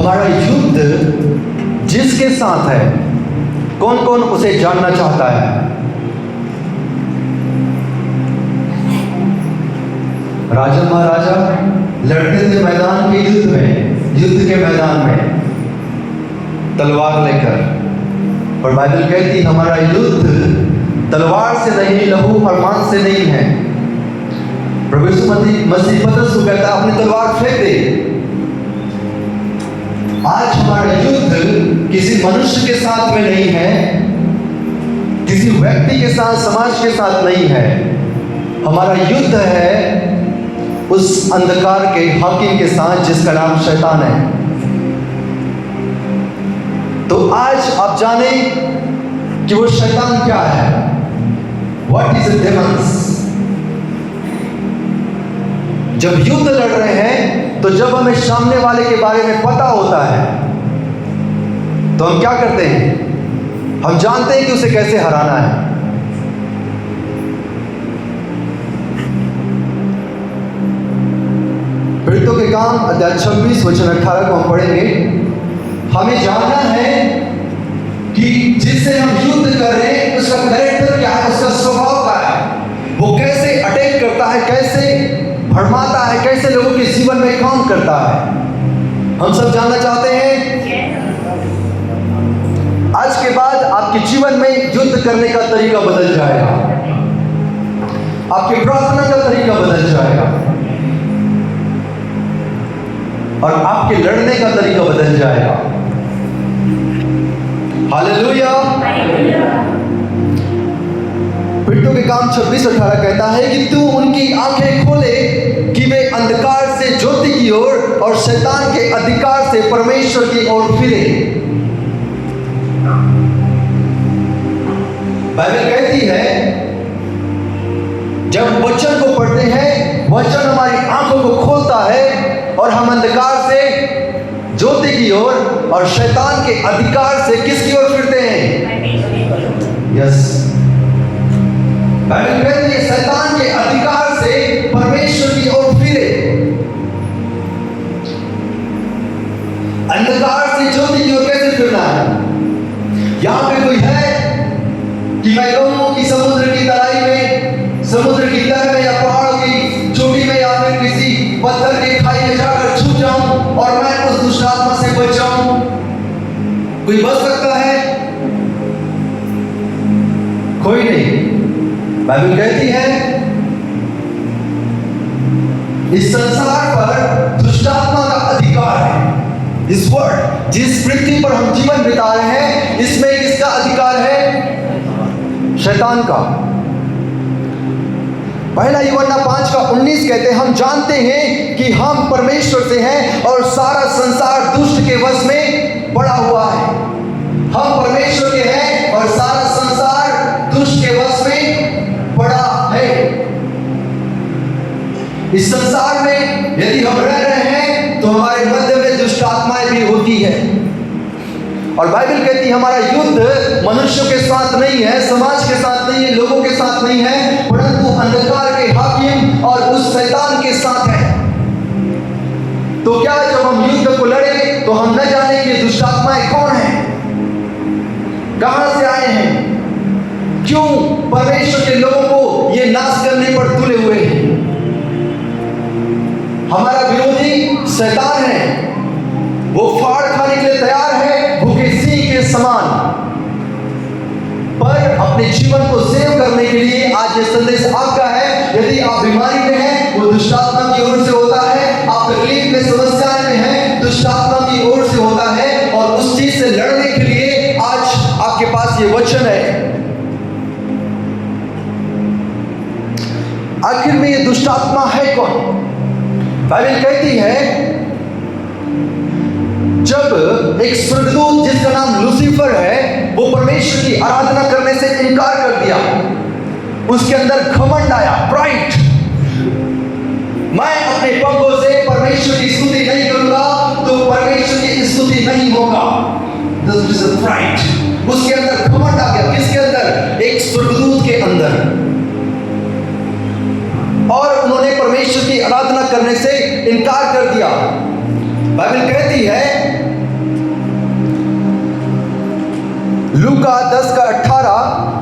हमारा युद्ध जिसके साथ है, कौन कौन उसे जानना चाहता है? राजा महाराजा लड़ते थे मैदान के युद्ध में, युद्ध के मैदान में तलवार लेकर, और बाइबल कहती हमारा युद्ध तलवार से नहीं, लहू और मांस से नहीं है। प्रभु यीशु मसीह पतरस को कहता है अपनी तलवार फेंक दे। आज हमारा युद्ध किसी मनुष्य के साथ में नहीं है, किसी व्यक्ति के साथ, समाज के साथ नहीं है। हमारा युद्ध है उस अंधकार के हाकिम के साथ जिसका नाम शैतान है। तो आज आप जाने कि वो शैतान क्या है। What is a Demons. जब युद्ध लड़ रहे हैं, तो जब हमें सामने वाले के बारे में पता होता है, तो हम क्या करते हैं? हम जानते हैं कि उसे कैसे हराना है। प्रेरितों के काम अध्याय 26 वचन 18 को हम पढ़ेंगे। हमें जानना है कि जिससे हम युद्ध कर रहे हैं उसका कैरेक्टर क्या है, उसका स्वभाव क्या है, वो कैसे अटैक करता है, कैसे भड़माता है, कैसे लोगों के जीवन में काम करता है। हम सब जानना चाहते हैं। आज के बाद आपके जीवन में युद्ध करने का तरीका बदल जाएगा, आपकी प्रार्थना का तरीका बदल जाएगा, और आपके लड़ने का तरीका बदल जाएगा। हालेलुया। प्रेरितों के काम 26:18 कहता है कि तू उनकी आंखें खोले कि वे अंधकार से ज्योति की ओर और शैतान के अधिकार से परमेश्वर की ओर फिरे। बाइबल कहती है जब वचन को पढ़ते हैं, वचन हमारी आंखों को खोलता है और हम अंधकार से ज्योति की ओर और शैतान के अधिकार से किसकी ओर फिरते हैं? यस। बाइबल कहती है शैतान के अधिकार से परमेश्वर की ओर फिरे। अंधकार से ज्योति की ओर कैसे फिरना है? यहां पे कोई है कि मैं कहूं कि समुद्र की तराई में, समुद्र की तह में, या पहाड़ों की चोटी में, या फिर किसी पत्थर के खाई में जाकर छुप जाऊं और मैं उस दुष्ट आत्मा से बच जाऊं? कोई बच सकता है? कोई नहीं। बाइबल कहती है इस संसार पर दुष्ट आत्मा का अधिकार है। इस वर्ल्ड, जिस पृथ्वी पर हम जीवन बिता रहे हैं, इसमें किसका अधिकार है? शैतान का। पहला यूहन्ना 5:19 कहते हैं हम जानते हैं कि हम परमेश्वर से हैं और सारा संसार दुष्ट के वश में पड़ा हुआ है। हम परमेश्वर के हैं और सारा संसार दुष्ट के वश में पड़ा है। इस संसार में यदि हम रह रहे हैं तो हमारे मध्य में दुष्ट आत्माएं भी होती है। और बाइबल कहती है हमारा युद्ध मनुष्यों के साथ नहीं है, समाज के साथ नहीं है, लोगों के साथ नहीं है, परंतु अंधकार के हाकिम और उस शैतान के साथ है। तो क्या जब हम युद्ध को लड़े तो हम न जाने कि दुष्ट आत्माएं कौन हैं, कहां से आए हैं, क्यों परमेश्वर के लोगों को ये नाश करने पर तुले हुए हैं? हमारा विरोधी शैतान है, वो फाड़ खाने के लिए तैयार है, भूखे सिंह के समान। पर अपने जीवन को सेव करने के लिए आज ये संदेश आपका है। यदि आप बीमारी में हैं, वो दुष्ट आत्मा की ओर से होता है। आप तकलीफ में, समस्याएं में हैं, दुष्ट आत्मा की ओर से होता है। और उस चीज से लड़ने के लिए आज आपके पास ये वचन है। आखिर में ये दुष्ट आत्मा है कौन? बाइबल कहती है जब एक स्वर्गदूत जिसका नाम लूसीफर है, वो परमेश्वर की आराधना करने से इनकार कर दिया, उसके अंदर घमंड आया, प्राइड। मैं अपने पंखों से परमेश्वर की स्तुति नहीं करूंगा तो परमेश्वर की स्तुति नहीं होगा। This is a pride। उसके अंदर घमंड आ गया। किसके अंदर? एक स्वर्गदूत के अंदर। और उन्होंने परमेश्वर की आराधना करने से इनकार कर दिया। बाइबल कहती है लूका 10:18,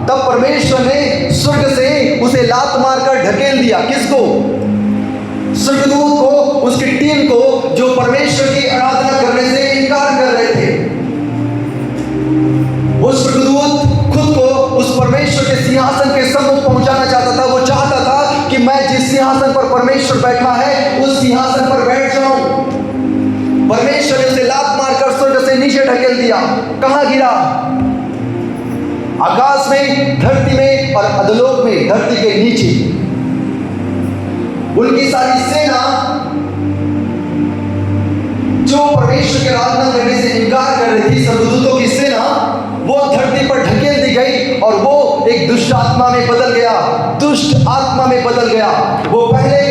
तब परमेश्वर ने स्वर्ग से उसे लात मारकर ढकेल दिया। किसको? स्वर्गदूत को, उसकी टीम को, जो परमेश्वर की आराधना करने से इनकार कर रहे थे। वो स्वर्गदूत खुद को उस परमेश्वर के सिंहासन के सम्मुख पहुंचाना चाहता था। वो चाहता था कि मैं जिस सिंहासन पर परमेश्वर बैठा है उस सिंहासन पर बैठ जाऊं। परमेश्वर ने उसे लात मारकर स्वर्ग से नीचे ढकेल दिया। कहां गिरा? आकाश में, धरती में और अधोलोक में, धरती के नीचे। उनकी सारी सेना जो परमेश्वर की आराधना करने से इनकार कर रही थी, स्वर्गदूतों की सेना, वो धरती पर ढकेल दी गई और वो एक दुष्ट आत्मा में बदल गया, दुष्ट आत्मा में बदल गया। वो पहले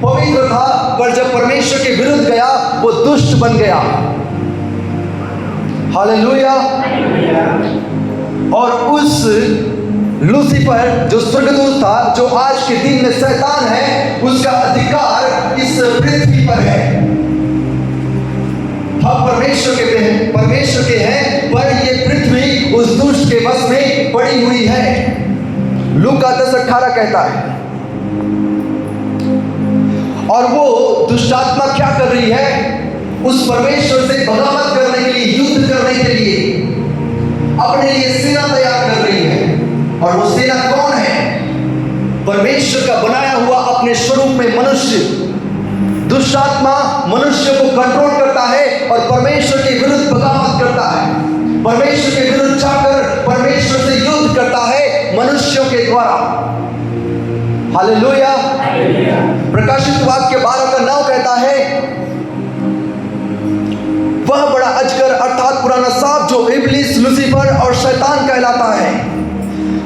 पवित्र था, पर जब परमेश्वर के विरुद्ध गया वो दुष्ट बन गया। हालेलुया। और उस लूसीफर जो स्वर्गदूत था, जो आज के दिन में शैतान है, उसका अधिकार इस पृथ्वी पर है। हम परमेश्वर के हैं, पर ये पृथ्वी उस दुष्ट के बस में पड़ी हुई है। लूका 10:18 कहता है। और वो दुष्ट आत्मा क्या कर रही है? उस परमेश्वर से बगावत करने के लिए, युद्ध करने के लिए अपने लिए सेना तैयार कर रही है। और वो सेना कौन है? परमेश्वर का बनाया हुआ अपने स्वरूप में मनुष्य। दुष्ट आत्मा मनुष्य को कंट्रोल करता है और परमेश्वर के विरुद्ध बगावत करता है, परमेश्वर के विरुद्ध जाकर परमेश्वर से युद्ध करता है मनुष्यों के द्वारा। हालेलुया। प्रकाशित वाक्य 12:9 कहता है, वह बड़ा अजगर अर्थात पुराना सांप जो इब्लीस, लूसीफर और शैतान कहलाता है,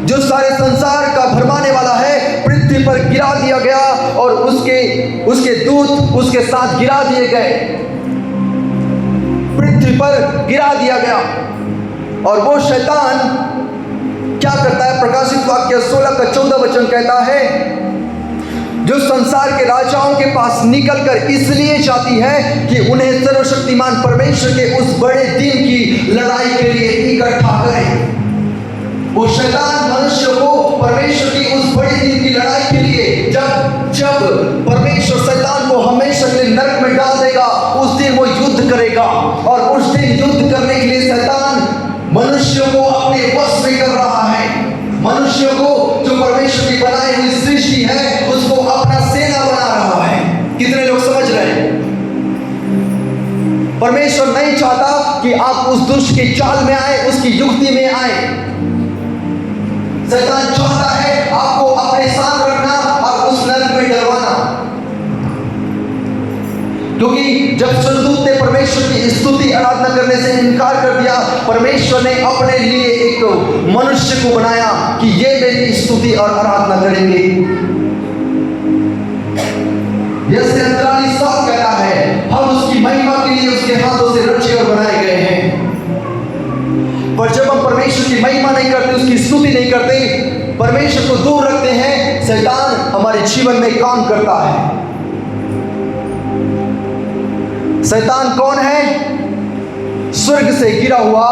जो सारे संसार का भरमाने वाला है, पृथ्वी पर गिरा दिया गया और उसके दूत उसके साथ गिरा दिए गए। पृथ्वी पर गिरा दिया गया। और वो शैतान क्या करता है? प्रकाशित वाक्य 16:14 कहता है, जो संसार के राजाओं के पास निकलकर इसलिए जाती है कि उन्हें सर्वशक्तिमान परमेश्वर के उस बड़े दिन की लड़ाई के लिए इकट्ठा करे। वो शैतान मनुष्य को परमेश्वर की उस बड़े दिन की लड़ाई के लिए, जब परमेश्वर शैतान को हमेशा के लिए नरक में डाल देगा, उस दिन वो युद्ध करेगा। और उस दिन युद्ध करने के लिए शैतान मनुष्य को अपने वश में कर रहा है। मनुष्य को, जो परमेश्वर की बनाई हुई सृष्टि है, उसको अपना सेना बना रहा है। कितने लोग समझ रहे हैं? परमेश्वर नहीं चाहता कि आप उस दुष्ट की चाल में आए, उसकी युक्ति में आए। शैतान चाहता है आपको अपने साथ रखना और उस नरक में डलवाना। क्योंकि जब स्वर्गदूत ने परमेश्वर की स्तुति आराधना करने से इनकार कर दिया, परमेश्वर ने अपने लिए एक मनुष्य को बनाया कि ये मेरी स्तुति और आराधना करेंगे। यह 43 कहता है, हम उसकी महिमा के लिए उसके हाथों से रचे और बनाए गए हैं। पर जब हम परमेश्वर की महिमा नहीं करते, उसकी स्तुति नहीं करते, परमेश्वर को दूर रखते हैं, शैतान हमारे जीवन में काम करता है। शैतान कौन है? स्वर्ग से गिरा हुआ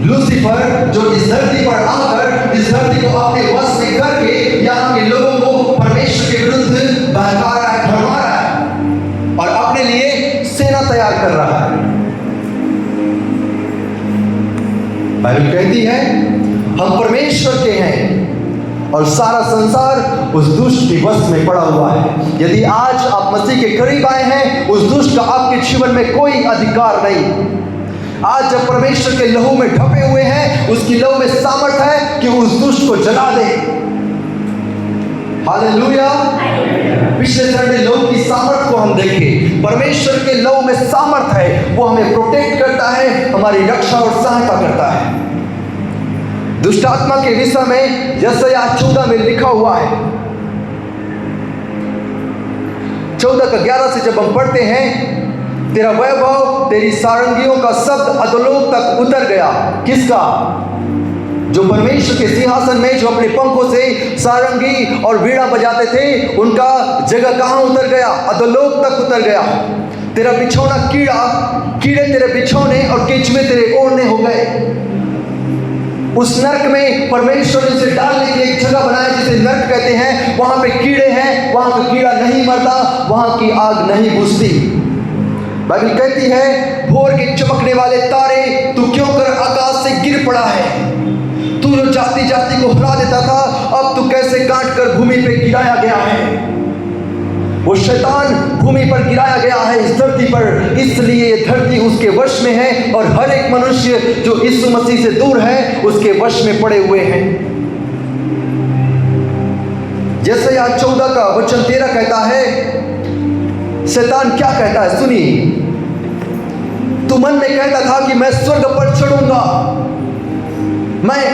लूसीफर, जो इस धरती पर आकर इस धरती को अपने वश में करके यहाँ के लोगों को परमेश्वर के विरुद्ध बहका रहा है, भरमा रहा है और अपने लिए सेना तैयार कर रहा है। बाइबल कहती है, हम परमेश्वर के हैं और सारा संसार उस दुष्ट के वश में पड़ा हुआ है। यदि आज आप मसीह के करीब आए हैं, उस दुष्ट का आपके जीवन में कोई अधिकार नहीं। आज जब परमेश्वर के लहू में ढपे हुए हैं, उसकी लहू में सामर्थ है कि उस दुष्ट को जला दे। हालेलुया। पिछले संडे लहू की सामर्थ को हम देखें। परमेश्वर के लहू में सामर्थ है, वो हमें प्रोटेक्ट करता है, हमारी रक्षा और सहायता करता है। दुष्ट आत्मा के विषय में यशायाह 14 में लिखा हुआ है। 14:11 से जब हम पढ़ते हैं, तेरा वैभव, तेरी सारंगियों का शब्द अधोलोक तक उतर गया। किसका? जो परमेश्वर के सिंहासन में, जो अपने पंखों से सारंगी और वीणा बजाते थे, उनका जगह कहाँ उतर गया? अधोलोक तक उतर गया। तेरा बिछौना कीड़े तेरे बिछौने और केचुए तेरे ओढ़ने हो गए। उस नरक में परमेश्वर ने उसे डालने की एक जगह बनाया जिसे नरक कहते हैं। वहां पे कीड़े हैं, वहां पे कीड़ा नहीं मरता, वहां की आग नहीं बुझती। बाइबल कहती है भोर के चमकने वाले तारे तू क्यों कर आकाश से गिर पड़ा है। तू जो जाति जाति को हरा देता था, अब तू कैसे काट कर भूमि पे गिराया गया है। वो शैतान भूमि पर गिराया गया है इस धरती पर, इसलिए ये धरती उसके वश में है और हर एक मनुष्य जो यीशु मसीह से दूर है उसके वश में पड़े हुए हैं। जैसे यहाँ 14 का वचन 13 कहता है, शैतान क्या कहता है सुनिए, तू मन में कहता था कि मैं स्वर्ग पर चढ़ूंगा, मैं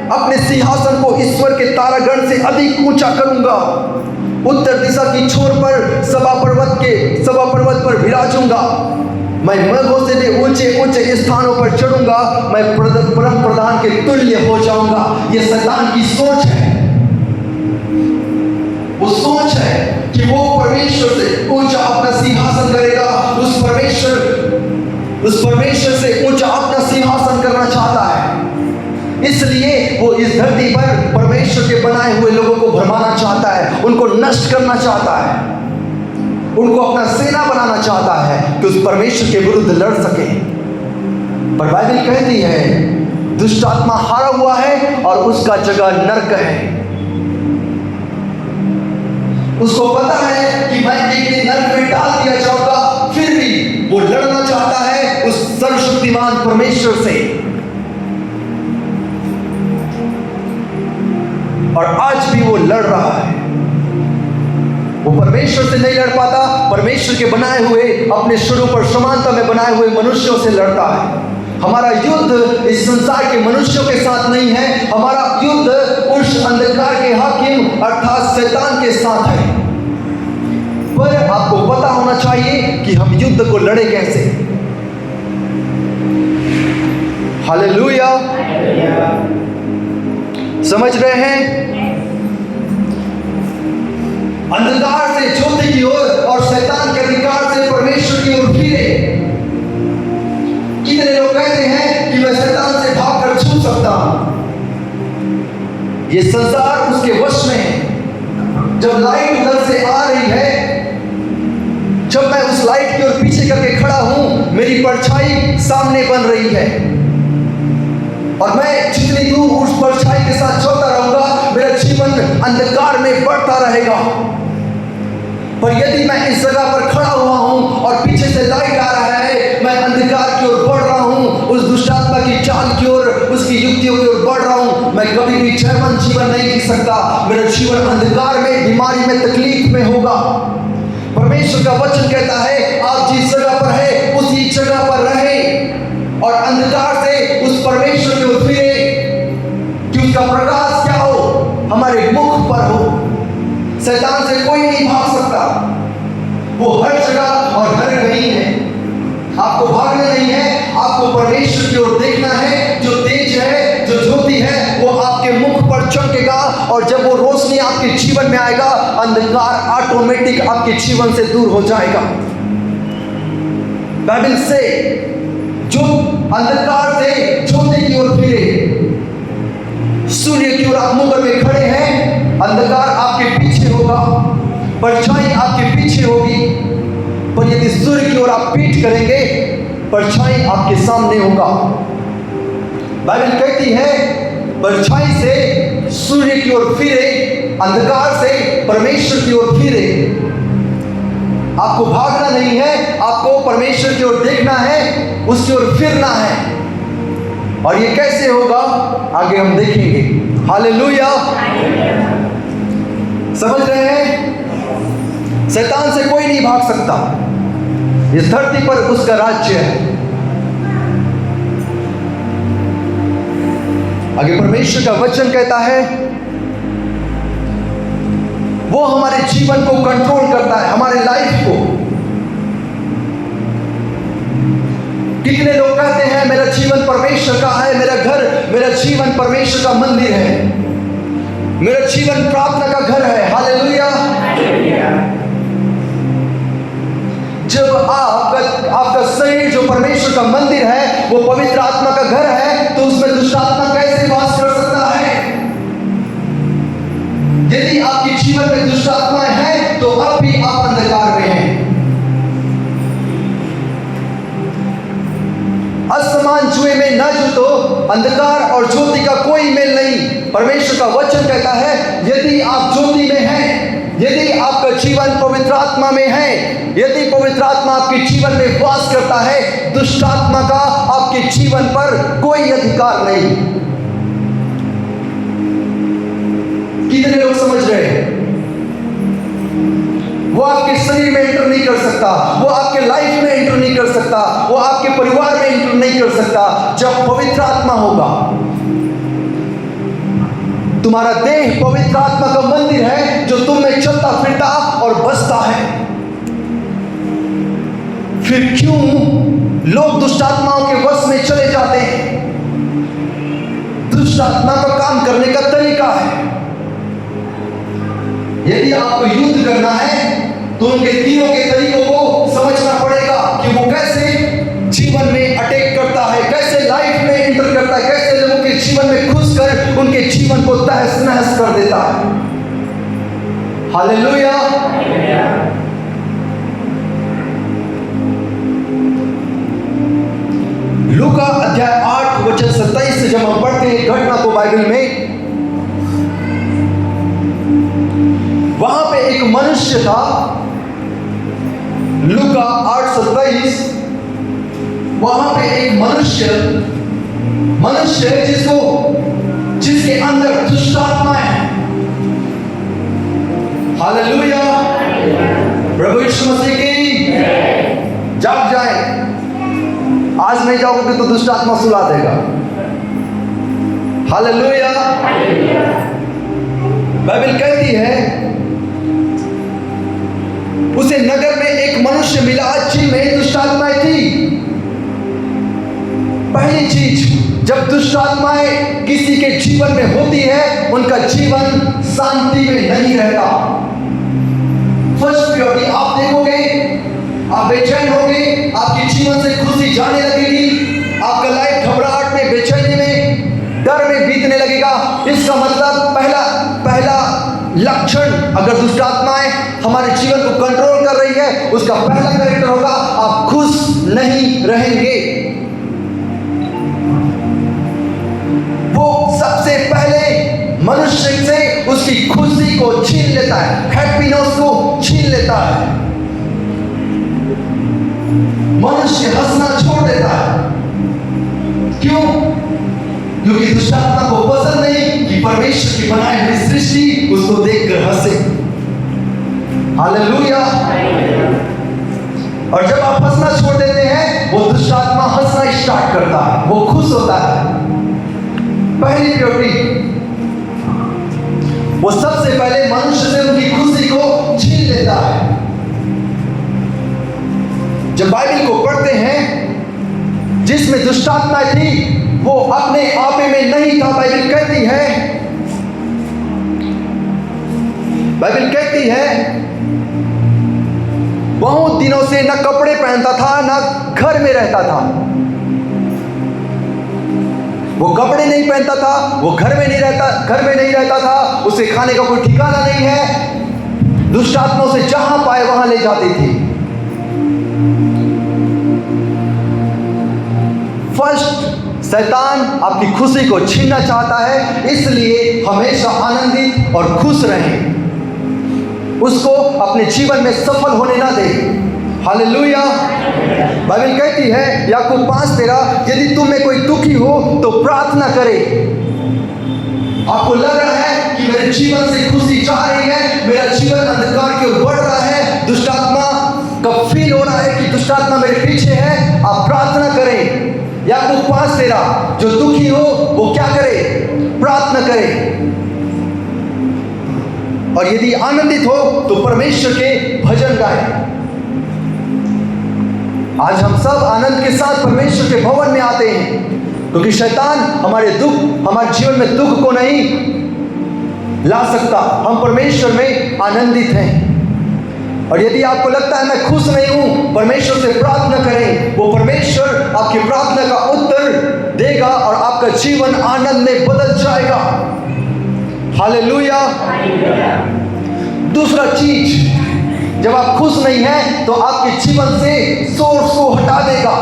अपने सिंहासन को ईश्वर के तारागण से अधिक ऊंचा करूंगा, उत्तर दिशा की छोर पर सभा पर्वत पर विराजूंगा, मैं मेघों से भी ऊंचे ऊंचे स्थानों पर चढ़ूंगा, मैं परम प्रधान के तुल्य हो जाऊंगा। ये शैतान की सोच है। वो सोच है कि वो परमेश्वर से ऊंचा अपना सिंहासन करेगा, उस परमेश्वर से ऊंचा अपना सिंहासन करना चाहता है। इसलिए वो इस धरती पर परमेश्वर के बनाए हुए लोगों को भरमाना चाहता है, उनको नष्ट करना चाहता है, उनको अपना सेना बनाना चाहता है कि उस परमेश्वर के विरुद्ध लड़ सके। पर बाइबल कहती है दुष्ट आत्मा हारा हुआ है और उसका जगह नरक है। उसको पता है कि मैं एक दिन नरक में डाल दिया जाऊंगा, फिर भी वो लड़ना चाहता है उस सर्वशक्तिमान परमेश्वर से। और आज भी वो लड़ रहा है। वो परमेश्वर से नहीं लड़ पाता, परमेश्वर के बनाए हुए अपने स्वरूप और समानता में बनाए हुए मनुष्यों से लड़ता है। हमारा युद्ध इस संसार के मनुष्यों के साथ नहीं है, हमारा युद्ध उस अंधकार के हाकिम अर्थात शैतान के साथ है। पर आपको पता होना चाहिए कि हम युद्ध को लड़े कैसे। हालेलुया, समझ रहे हैं? अंधकार से ज्योति की ओर और शैतान के अधिकार से परमेश्वर की ओर फिरे। कितने लोग कहते हैं कि मैं शैतान से भागकर छू सकता हूं। ये संसार उसके वश में है। जब लाइट उधर से आ रही है, जब मैं उस लाइट की ओर पीछे करके खड़ा हूं, मेरी परछाई सामने बन रही है और मैं जितनी दूर उस परछाई के साथ चलता रहूंगा, मेरा जीवन अंधकार में बढ़ता रहेगा। पर यदि मैं इस जगह पर खड़ा हुआ हूं और पीछे से लाइट आ रहा है, मैं अंधकार की ओर बढ़ रहा हूं, उस दुष्टात्मा की चाल की ओर, उसकी युक्तियों की ओर बढ़ रहा हूं, मैं कभी भी जयवंत जीवन नहीं जी सकता। मेरा जीवन अंधकार में, बीमारी में, तकलीफ में होगा। परमेश्वर का वचन कहता है आप जिस जगह पर है उसी जगह पर रहे और अंधकार से उस परमेश्वर की ओर फिरे कि उसका प्रकाश क्या हो, हमारे मुख पर हो। शैतान से कोई नहीं भाग सकता, वो हर जगह और हर कहीं है। आपको भागना नहीं है, आपको परमेश्वर की ओर देखना है। जो तेज है, जो ज्योति है, वो आपके मुख पर चमकेगा और जब वो रोशनी आपके जीवन में आएगा, अंधकार ऑटोमेटिक आपके जीवन से दूर हो जाएगा। बाइबल से जो अंधकार से ज्योति की ओर फिरे, सूर्य की ओर आप मुंह करके खड़े हैं, अंधकार आपके पीछे होगा, परछाई आपके पीछे होगी। पर यदि सूर्य की ओर आप पीठ करेंगे, परछाई आपके सामने होगा। बाइबल कहती है परछाई से सूर्य की ओर फिरे, अंधकार से परमेश्वर की ओर फिरे। आपको भागना नहीं है, आपको परमेश्वर की ओर देखना है, उसकी ओर फिरना है। और ये कैसे होगा आगे हम देखेंगे। हालेलुया, समझ रहे हैं? शैतान से कोई नहीं भाग सकता। इस धरती पर उसका राज्य है। आगे परमेश्वर का वचन कहता है वो हमारे जीवन को कंट्रोल करता है, हमारे लाइफ को। कितने लोग कहते हैं मेरा जीवन परमेश्वर का है, मेरा जीवन परमेश्वर का मंदिर है, मेरा जीवन प्रार्थना का घर है। हालेलुया। जब आपका शरीर जो परमेश्वर का मंदिर है, वो पवित्र आत्मा का घर है, तो उसमें दुष्ट आत्मा कैसे वास कर यदि आपके जीवन में दुष्ट आत्माएं हैं तो अब भी आप अंधकार में हैं। असमान जुए में न जुटो, अंधकार और ज्योति का कोई मेल नहीं। परमेश्वर का वचन कहता है यदि आप ज्योति में हैं, यदि आपका जीवन पवित्र आत्मा में है, यदि पवित्र आत्मा आपके जीवन में वास करता है, दुष्ट आत्मा का आपके जीवन पर कोई अधिकार नहीं। कितने लोग समझ रहे हैं? वो आपके शरीर में एंटर नहीं कर सकता, वो आपके लाइफ में एंटर नहीं कर सकता, वो आपके परिवार में एंटर नहीं कर सकता जब पवित्र आत्मा होगा। तुम्हारा देह पवित्र आत्मा का मंदिर है जो तुम में चलता फिरता और बसता है। फिर क्यों लोग दुष्ट आत्माओं के वश में चले जाते हैं? दुष्ट आत्मा का काम करने का तरीका है। यदि आपको युद्ध करना है तो उनके तीनों के तरीकों को समझना पड़ेगा कि वो कैसे जीवन में अटैक करता है, कैसे लाइफ में एंटर करता है, कैसे लोगों के जीवन में घुसकर उनके जीवन को तहस नहस कर देता है। हालेलुया। लूका अध्याय 8 वचन 27 से जब हम पढ़ते हैं घटना को बाइबल में, वहां पे एक मनुष्य था। लूका 8:27, वहां पे एक मनुष्य जिसके अंदर दुष्ट आत्माएं हैं। हालेलुया। प्रभु यीशु मसीह की जाग जाए। आज नहीं जाओगे तो दुष्ट आत्मा सुला देगा। हालेलुया। बाइबल कहती है उसे नगर में एक मनुष्य मिला जिनमें दुष्ट आत्माएं थी। पहली चीज, जब दुष्ट आत्माएं किसी के जीवन में होती है उनका जीवन शांति में नहीं रहता। फर्स्ट प्योरिटी आप देखोगे, आप बेचैन होगे, आपके जीवन से खुशी जाने लगेगी, आपका लाइफ घबराहट में, बेचैनी में, डर में बीतने लगेगा। इसका मतलब पहला लक्षण, अगर दुष्ट आत्माएं हमारे जीवन को कंट्रोल कर रही है, उसका पहला कैरेक्टर होगा आप खुश नहीं रहेंगे। वो सबसे पहले मनुष्य से उसकी खुशी को छीन लेता है, हैप्पीनेस को छीन लेता है। मनुष्य हंसना छोड़ देता है। क्यों? क्योंकि दुष्ट आत्मा को पसंद नहीं कि परमेश्वर की बनाई हुई सृष्टि उसको देखकर हंसे। हालेलुया। और जब आप हंसना छोड़ देते हैं, वो दुष्ट आत्मा हंसना स्टार्ट करता है, वो खुश होता है। पहली प्योरिटी, वो सबसे पहले मनुष्य से उनकी खुशी को छीन लेता है। जब बाइबल को पढ़ते हैं, जिसमें दुष्ट आत्मा थी वो अपने आपे में नहीं था। बाइबल कहती है बहुत दिनों से न कपड़े पहनता था, न घर में रहता था। वो कपड़े नहीं पहनता था, वो घर में नहीं रहता था, उसे खाने का कोई ठिकाना नहीं है। दुष्ट आत्माओं से जहां पाए वहां ले जाती थी। फर्स्ट, शैतान आपकी खुशी को छीनना चाहता है, इसलिए हमेशा आनंदित और खुश रहें, उसको अपने जीवन में सफल होने ना दे। हालेलुया। बाइबल कहती है याकूब 5:13, यदि तुम में कोई दुखी हो तो प्रार्थना करे। आपको लग रहा है कि मेरे जीवन से खुशी जा रही है, मेरा जीवन अंधकार की ओर बढ़ रहा है, दुष्ट आत्मा का फील हो रहा है कि दुष्ट आत्मा मेरे पीछे है, आप प्रार्थना करें। याकूब 5:13, जो दुखी हो वो क्या करे? प्रार्थना करे। और यदि आनंदित हो तो परमेश्वर के भजन गाएं। आज हम सब आनंद के साथ परमेश्वर के भवन में आते हैं, क्योंकि शैतान हमारे जीवन में दुख को नहीं ला सकता। हम परमेश्वर में आनंदित हैं। और यदि आपको लगता है मैं खुश नहीं हूं, परमेश्वर से प्रार्थना करें, वो परमेश्वर आपकी प्रार्थना का उत्तर देगा और आपका जीवन आनंद में बदल जाएगा। हालेलुया। दूसरा चीज, जब आप खुश नहीं हैं तो आपके जीवन से सोर्स को हटा देगा।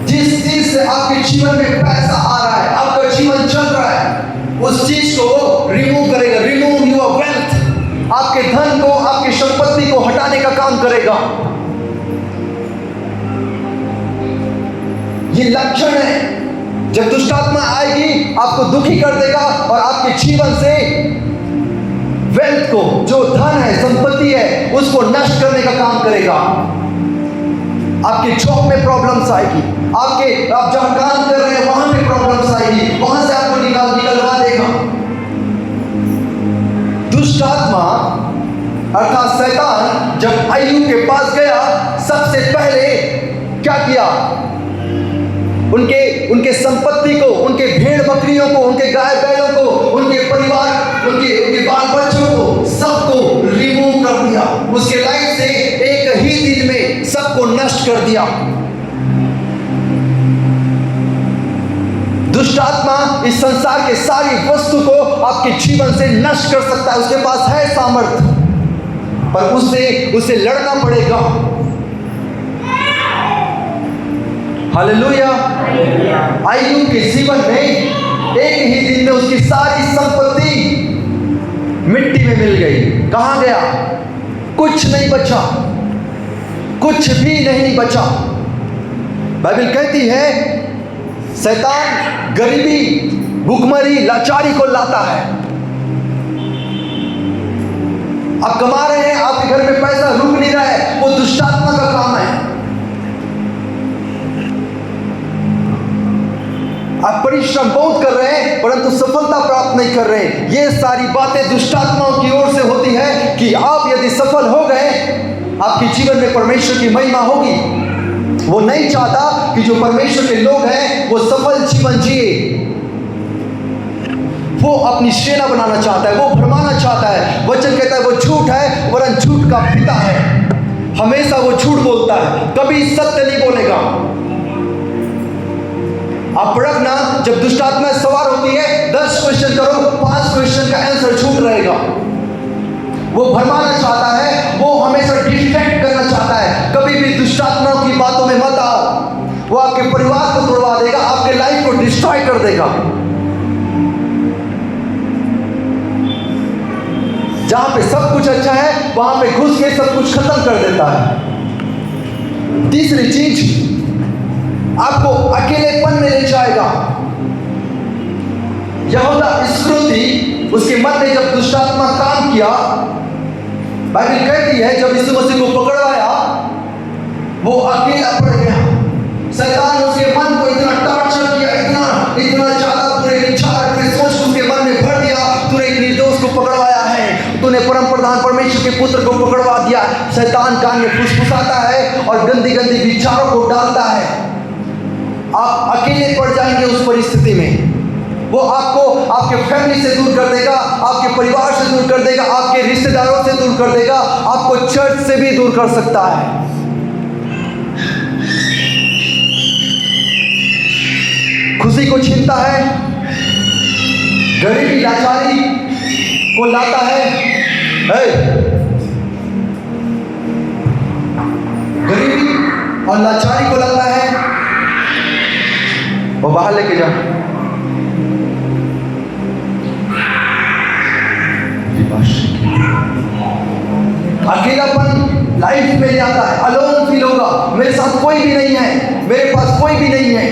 जिस चीज से आपके जीवन में पैसा आ रहा है, आपका जीवन चल रहा है, उस चीज को वो रिमूव करेगा। रिमूव योर वेल्थ, आपके धन को, आपकी संपत्ति को हटाने का काम करेगा। ये लक्षण है। जब दुष्ट आत्मा आएगी आपको दुखी कर देगा और आपके जीवन से वेल्थ को, जो धन है, संपत्ति है, उसको नष्ट करने का काम करेगा। आपके जॉब में प्रॉब्लम्स आएगी, आप जहां काम कर रहे हैं वहां पे प्रॉब्लम्स आएगी, वहां से आपको निकलवा देगा। दुष्ट आत्मा अर्थात शैतान जब अय्यूब के पास गया, सबसे पहले क्या किया? उनके संपत्ति को, उनके भेड़ बकरियों को, उनके गाय बैलों को, उनके परिवार, उनके बाल बच्चों को, सबको रिमूव कर दिया। उसके लाइफ से एक ही दिन में सबको नष्ट कर दिया। दुष्ट आत्मा इस संसार के सारी वस्तु को आपके जीवन से नष्ट कर सकता है। उसके पास है सामर्थ्य, पर उससे लड़ना पड़ेगा। हालेलुया। अय्यूब के जीवन में एक ही दिन में उसकी सारी संपत्ति मिट्टी में मिल गई। कहां गया? कुछ नहीं बचा, कुछ भी नहीं बचा। बाइबल कहती है शैतान गरीबी, भूखमरी, लाचारी को लाता है। आप कमा रहे हैं, आपके घर में पैसा रुक नहीं रहा है, वो दुष्ट आत्मा का काम है। आप परिश्रम बहुत कर रहे हैं परंतु सफलता प्राप्त नहीं कर रहे। ये सारी बातें दुष्ट आत्माओं की ओर से होती है कि आप यदि सफल हो गए, आपके जीवन में परमेश्वर की महिमा होगी। वो नहीं चाहता कि जो परमेश्वर के लोग हैं वो सफल जीवन जिए। वो अपनी सेना बनाना चाहता है, वो भरमाना चाहता है। वचन कहता है वो झूठ है, वरन झूठ का पिता है। हमेशा वो झूठ बोलता है, कभी सत्य नहीं बोलेगा। आप रखना, जब दुष्ट आत्मा सवार होती है 10 क्वेश्चन करो, 5 क्वेश्चन का आंसर झूठ रहेगा। वो भरमाना चाहता है, वो हमेशा डिस्ट्रैक्ट करना चाहता है। कभी भी दुष्ट आत्माओं की बातों में मत आओ। वो आपके परिवार को तोड़वा देगा, आपके लाइफ को डिस्ट्रॉय कर देगा। जहां पे सब कुछ अच्छा है वहां पे घुस के सब कुछ खत्म कर देता है। तीसरी चीज, आपको अकेलेपन में ले जाएगा। यहूदा इस्करियोती, उसके मन में जब दुष्ट आत्मा काम किया, बाइबल कहती है जब यीशु मसीह को पकड़वाया वो अकेला पड़ गया। शैतान उसके मन को इतना टॉर्चर किया, इतना ज्यादा पूरे विचार, पूरे सोच उसके मन में भर दिया। तूने एक निर्दोष को पकड़वाया है, तूने परम प्रधान परमेश्वर के पुत्र को पकड़वा दिया। शैतान कान में फुसफुसाता है और गंदी गंदी विचारों को डालता है। आप अकेले पड़ जाएंगे उस परिस्थिति में। वो आपको आपके फैमिली से दूर कर देगा, आपके परिवार से दूर कर देगा, आपके रिश्तेदारों से दूर कर देगा, आपको चर्च से भी दूर कर सकता है। खुशी को छीनता है, गरीबी लाचारी को लाता है। गरीबी और लाचारी को लाता है, वो बाहर लेके जा। अकेलापन लाइफ में ले आता है, अलोन फील होगा, मेरे साथ कोई भी नहीं है, मेरे पास कोई भी नहीं है।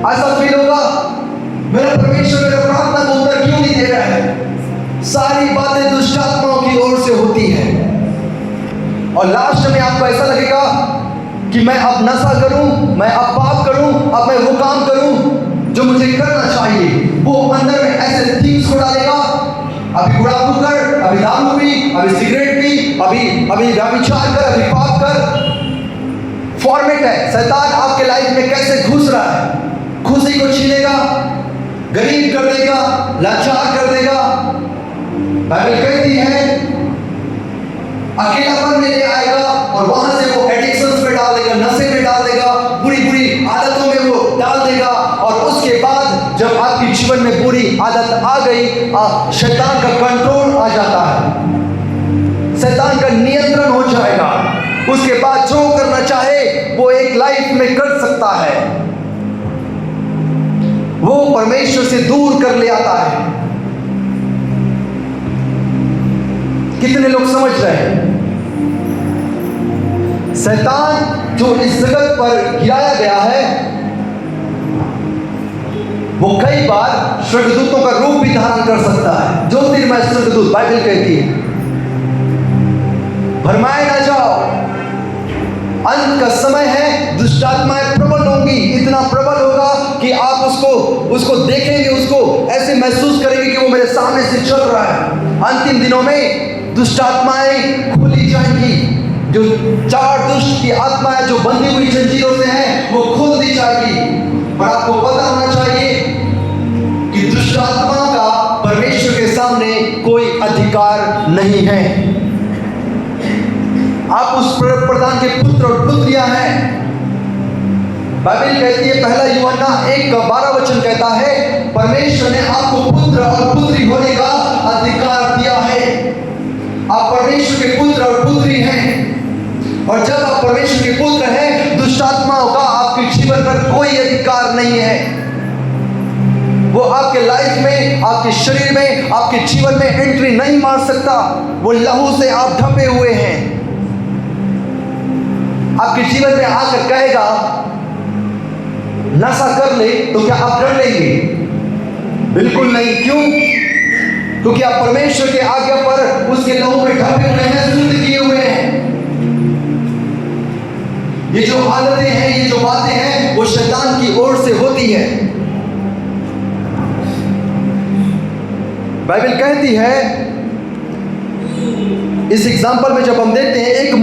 ऐसा फील होगा मेरा परमेश्वर मेरे प्रार्थना को उत्तर क्यों नहीं दे रहा है। सारी बातें दुष्ट आत्माओं की ओर से होती है। और लास्ट में आपको ऐसा लगेगा कि मैं अब नशा करूं, मैं अब पाप करूं, अब मैं वो काम करूं जो मुझे करना चाहिए। वो अंदर में ऐसे थिंग्स को डालेगा, अभी गुड़ाखू कर, अभी दारू पी, अभी सिगरेट पी, अभी व्यभिचार कर, अभी पाप कर। फॉर्मेट है। शैतान आपके लाइफ में कैसे घुस रहा है। खुशी को छीनेगा, गरीब कर देगा, लाचार कर देगा। बाइबल कहती है अकेलापन में ले आएगा और वहां से वो एडिक्शंस में डाल देगा, नशे में डाल देगा, बुरी बुरी आदतों में वो डाल देगा। और उसके बाद जब आपके जीवन में बुरी आदत आ गई, शैतान का कंट्रोल आ जाता है, शैतान का नियंत्रण हो जाएगा। उसके बाद जो करना चाहे वो एक लाइफ में कर सकता है, वो परमेश्वर से दूर कर ले आता है। कितने लोग समझ रहे हैं? शैतान जो इस जगत पर गिराया गया है, वो कई बार स्वर्गदूतों का रूप भी धारण कर सकता है। ज्योतिर्मय स्वर्गदूत, बाइबल कहती है। भरमाए ना जाओ, अंत का समय है, दुष्ट आत्माएं प्रबल होंगी, इतना प्रबल होगा कि आप उसको देखेंगे, उसको ऐसे महसूस करेंगे कि वो मेरे सामने से चल रहा है। अंतिम दिनों में दुष्ट आत्माएं खोली जाएंगी, जो 4 दुष्ट की आत्माएं जो बंधी हुई जंजीरों से हैं, वो खोल दी जाएगी। और आपको पता होना चाहिए कि दुष्ट आत्मा का परमेश्वर के सामने कोई अधिकार नहीं है। आप उस प्रधान के पुत्र और पुत्रियां हैं। बाइबल कहती है, पहला यूहन्ना 1:12 कहता है, परमेश्वर ने आपको पुत्र और पुत्री होने का अधिकार दिया है। आप परमेश्वर के पुत्र और पुत्री हैं, और जब आप परमेश्वर के पुत्र हैं, दुष्ट आत्माओं का आपके जीवन पर कोई अधिकार नहीं है। वो आपके लाइफ में, आपके शरीर में, आपके जीवन में एंट्री नहीं मार सकता। वो लहू से आप ढपे हुए हैं। आपके जीवन में आकर कहेगा नशा कर ले, तो क्या आप कर लेंगे? बिल्कुल नहीं। क्यों? क्योंकि आप परमेश्वर के आज्ञा पर उसके लहू में ढपे हुए हैं, शुद्ध किए हुए हैं। ये जो आदतें हैं, ये जो बातें हैं, वो शैतान की ओर से होती है। बाइबल कहती है, इस एग्जाम्पल में जब हम देखते हैं, एक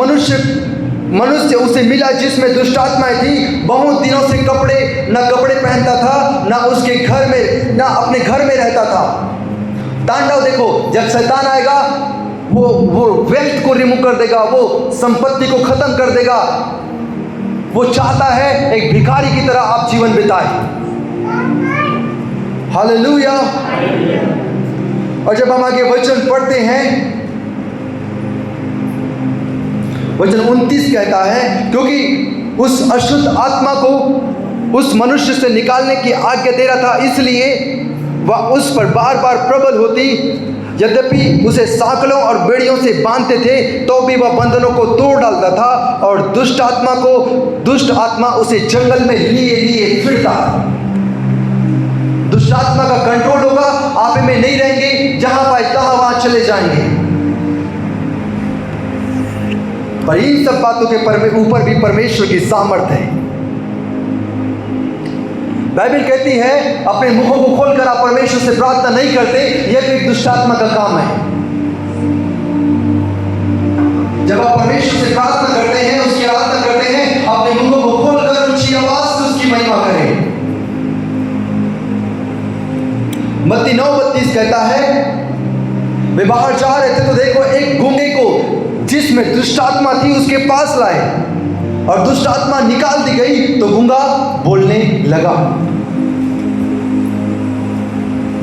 मनुष्य उसे मिला जिसमें दुष्ट आत्माएं थी। बहुत दिनों से ना कपड़े पहनता था, ना उसके घर में, ना अपने घर में रहता था। तांडव देखो, जब शैतान आएगा वो वेल्थ को रिमूव कर देगा, वो संपत्ति को खत्म कर देगा। वो चाहता है एक भिखारी की तरह आप जीवन बिताएं। हालेलुया। और जब हम आगे वचन पढ़ते हैं, वचन 29 कहता है, क्योंकि उस अशुद्ध आत्मा को उस मनुष्य से निकालने की आज्ञा दे रहा था, इसलिए वह उस पर बार बार प्रबल होती। यद्यपि उसे सांकलों और बेड़ियों से बांधते थे, तो भी वह बंधनों को तोड़ डालता था, और दुष्ट आत्मा उसे जंगल में लिए फिरता। दुष्ट आत्मा का कंट्रोल होगा, आप में नहीं रहेंगे, जहां पाए तहां वहां चले जाएंगे। पर इन सब बातों के ऊपर भी परमेश्वर की सामर्थ है। बाइबल कहती है, अपने मुखों को खोलकर आप परमेश्वर से प्रार्थना नहीं करते, यह भी दुष्ट आत्मा का काम है। जब आप परमेश्वर से प्रार्थना करते हैं, उसकी आराधना करते हैं, अपने मुखों को खोलकर ऊंची आवाज से उसकी महिमा करें। मत्ती 9:32 कहता है, वे बाहर जा रहे थे तो देखो एक गूंगे को जिसमें दुष्ट आत्मा थी उसके पास लाए, और दुष्ट आत्मा निकाल दी गई तो गूंगा बोलने लगा।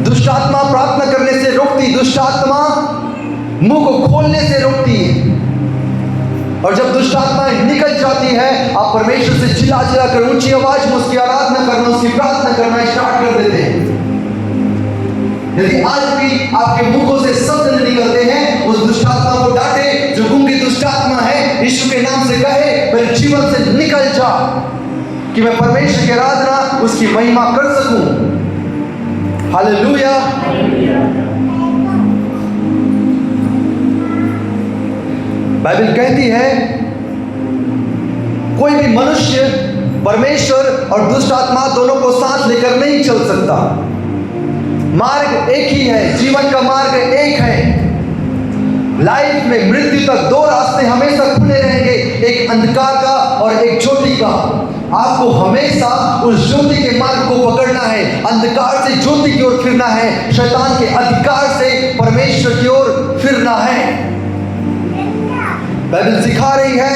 दुष्ट आत्मा प्रार्थना करने से रोकती, दुष्ट आत्मा मुंह को खोलने से रोकती है। और जब दुष्ट आत्मा निकल जाती है, आप परमेश्वर से चिल्ला कर ऊंची आवाज में उसकी आराधना करना, उसकी प्रार्थना करना स्टार्ट कर देते हैं। यदि आज भी आपके मुखों से शब्द नहीं निकलते हैं, उस दुष्ट आत्मा को डांटे, जो गूंगी दुष्ट आत्मा है, यीशु के नाम से कहे, मेरे जीवन से निकल जा, कि मैं परमेश्वर की आराधना, उसकी महिमा कर सकूं। हालेलुया। बाइबल कहती है, कोई भी मनुष्य परमेश्वर और दुष्ट आत्मा दोनों को साथ लेकर नहीं चल सकता। मार्ग एक ही है, जीवन का मार्ग एक है। लाइफ में मृत्यु तक 2 रास्ते हमेशा खुले रहेंगे, एक अंधकार का और एक ज्योति का। आपको हमेशा उस ज्योति के मार्ग को पकड़ना है, अंधकार से ज्योति की ओर फिरना है, शैतान के अधिकार से परमेश्वर की ओर फिरना है। बाइबल सिखा रही है,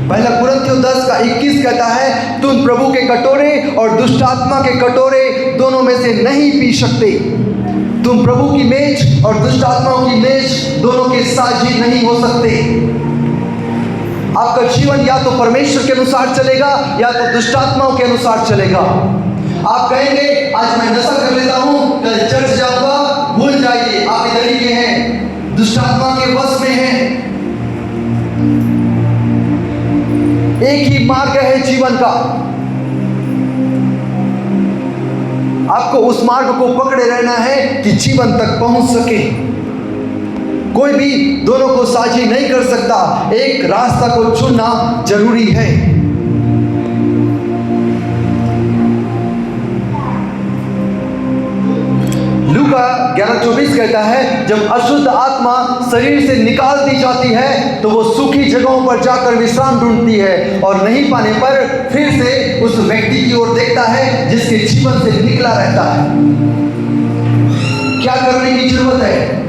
पहला कुरिन्थियों 10:21 कहता है, तुम प्रभु के कटोरे और दुष्ट आत्मा के कटोरे दोनों में से नहीं पी सकते। तुम प्रभु की मेज और दुष्ट आत्माओं की मेज दोनों के साझी नहीं हो सकते। आपका जीवन या तो परमेश्वर के अनुसार चलेगा या तो दुष्ट आत्माओं के अनुसार चलेगा। आप कहेंगे आज मैं नशा कर लेता हूं, कल चर्च जाऊंगा, भूल जाइए, आप इधर ही के हैं, दुष्ट आत्मा के वश में हैं। एक ही मार्ग है जीवन का, आपको उस मार्ग को पकड़े रहना है कि जीवन तक पहुंच सके। कोई भी दोनों को साझी नहीं कर सकता, एक रास्ता को चुनना जरूरी है। लूका 11:24 कहता है, जब अशुद्ध आत्मा शरीर से निकाल दी जाती है तो वो सूखी जगहों पर जाकर विश्राम ढूंढती है और नहीं पाने पर फिर से उस व्यक्ति की ओर देखता है जिसके जीवन से निकला रहता है। क्या करने की जरूरत है?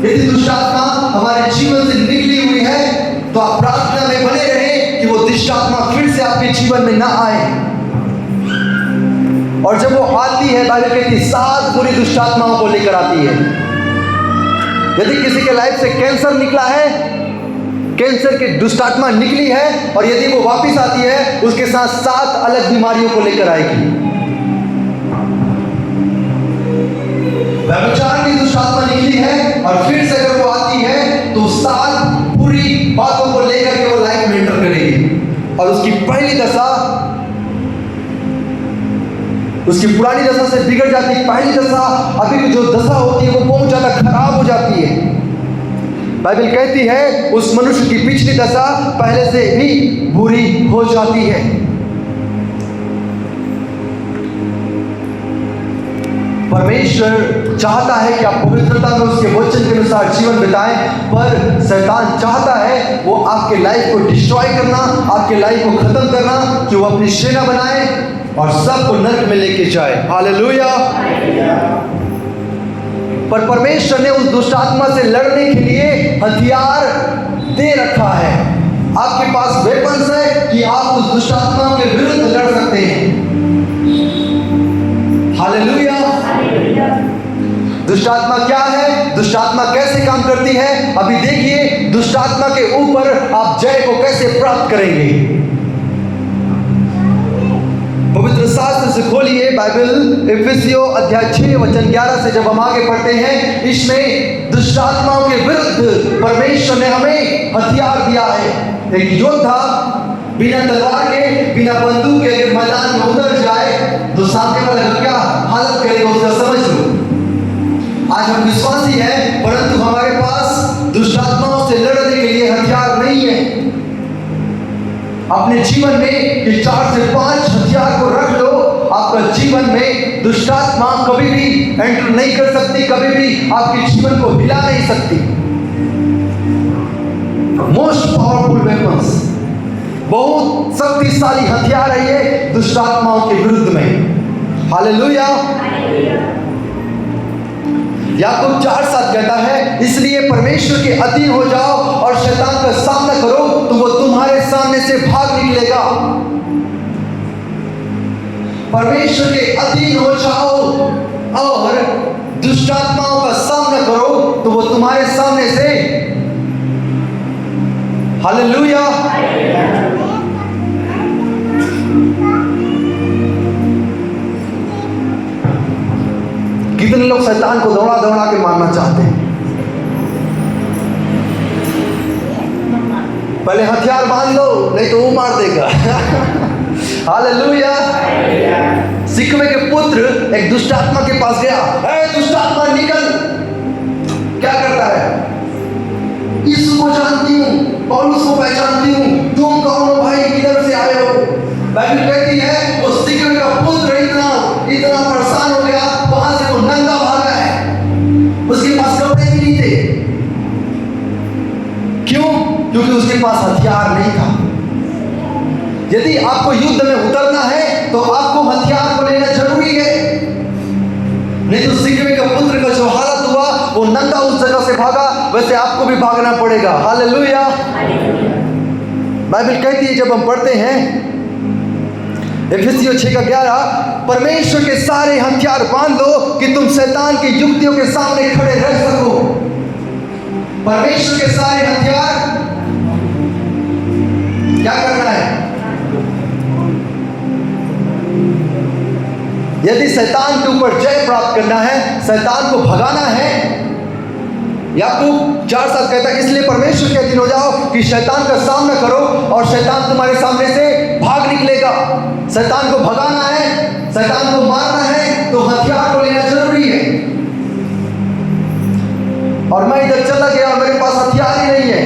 यदि दुष्ट आत्मा हमारे जीवन से निकली हुई है तो आप प्रार्थना में बने रहें कि वो दुष्ट आत्मा फिर से आपके जीवन में ना आए। और जब वो आती है, बाइबल कहती है 7 बुरी दुष्ट आत्माओं को लेकर आती है। यदि किसी के लाइफ से कैंसर निकला है, कैंसर की दुष्ट आत्मा निकली है और यदि वो वापस आती है उसके साथ 7 अलग बीमारियों को लेकर आएगी। व्यभिचार की दुष्ट आत्मा निकली है और फिर से अगर वो आती है तो 7 बुरी बातों को लेकर के वो लाइफ में एंटर करेगी। और उसकी पहली दशा, उसकी पुरानी दशा से बिगड़ जाती है। पहली दशा, अभी की जो दशा होती है वो बहुत ज्यादा खराब हो जाती है। बाइबल कहती है उस मनुष्य की पिछली दशा पहले से भी बुरी हो जाती है। परमेश्वर चाहता है कि आप पवित्रता में उसके वचन के अनुसार जीवन बिताएं, पर शैतान चाहता है वो आपके लाइफ को डिस्ट्रॉय करना, आपके लाइफ को खत्म करना, कि वो अपनी सेना बनाए और सबको नरक में लेके जाए। हालेलुया। पर परमेश्वर ने उस दुष्ट आत्मा से लड़ने के लिए हथियार दे रखा है। आपके पास वेपन्स है कि आप उस दुष्ट आत्मा के विरुद्ध लड़ सकते हैं। हालेलुया। दुष्ट आत्मा क्या है? दुष्ट आत्मा कैसे काम करती है? अभी देखिए दुष्ट आत्मा के ऊपर आप जय को कैसे प्राप्त करेंगे। पवित्र शास्त्र से खोलिए बाइबल, इफिसियों अध्याय 6 वचन 11 से जब हम आगे पढ़ते हैं, इसमें दुष्ट आत्माओं के विरुद्ध परमेश्वर ने हमें हथियार दिया है। एक योद्धा बिना तलवार के, बिना बंदूक के अगर मैदान में उतर जाए तो सामने वाले का क्या हालत करेगा उसका समझ लो। आज हम विश्वासी हैं, परंतु हमारे पास दुष्ट आत्माओं से लड़ने के लिए हथियार नहीं है। अपने जीवन में ये 4 से 5 हथियार को रख लो। आपका जीवन में दुष्ट आत्मा कभी भी एंटर नहीं कर सकती, कभी भी आपके जीवन को हिला नहीं सकती। मोस्ट पावरफुल वेपन्स, बहुत शक्तिशाली हथियार है ये दुष्ट आत्माओं के विरुद्ध में। हालेलुया। याकूब 4:7 कहता है, इसलिए परमेश्वर के अधीन हो जाओ और शैतान का सामना करो तो वो तुम्हारे सामने से भाग निकलेगा। परमेश्वर के अधीन हो जाओ और दुष्ट आत्माओं का सामना करो तो वो तुम्हारे सामने से, हालेलुया। कितने लोग शैतान को दौड़ा दौड़ा के मारना चाहते हैं। पहले हथियार बांध लो, नहीं तो वो मार देगा। हालेलुया। सिकवे के पुत्र एक दुष्ट आत्मा के पास गया, दुष्ट आत्मा निकल। क्या करता है? यीशु को जानती हूँ, पौलुस को पहचानती हूँ, तुम कौन हो भाई, किधर से आए हो? बाइबल कहती है वो सिकवे का पुत्र इतना परेशान हो गया, वहां से वो नंगा भागा है। उसके पास कपड़े भी नहीं थे। क्यों? क्योंकि उसके पास हथियार नहीं था। यदि आपको युद्ध में उतरना है तो आपको हथियार को लेना जरूरी है, नहीं तो सिकवे का पुत्र का जो हालत हुआ वो नंगा उस जगह से भागा, वैसे आपको भी भागना पड़ेगा। हालेलुया। बाइबल कहती है, जब हम पढ़ते हैं इफिसियों 6:11, परमेश्वर के सारे हथियार बांध लो कि तुम शैतान की युक्तियों के सामने खड़े रह सको। परमेश्वर के सारे हथियार क्या करना है? यदि शैतान के ऊपर जय प्राप्त करना है, शैतान को भगाना है, याकूब 4:7 कहता है, इसलिए परमेश्वर के अधीन हो जाओ कि शैतान का सामना करो और शैतान तुम्हारे सामने से भाग निकलेगा। शैतान को भगाना है, शैतान को मारना है, तो हथियार को लेना जरूरी है। और मैं इधर चला गया और मेरे पास हथियार ही नहीं है,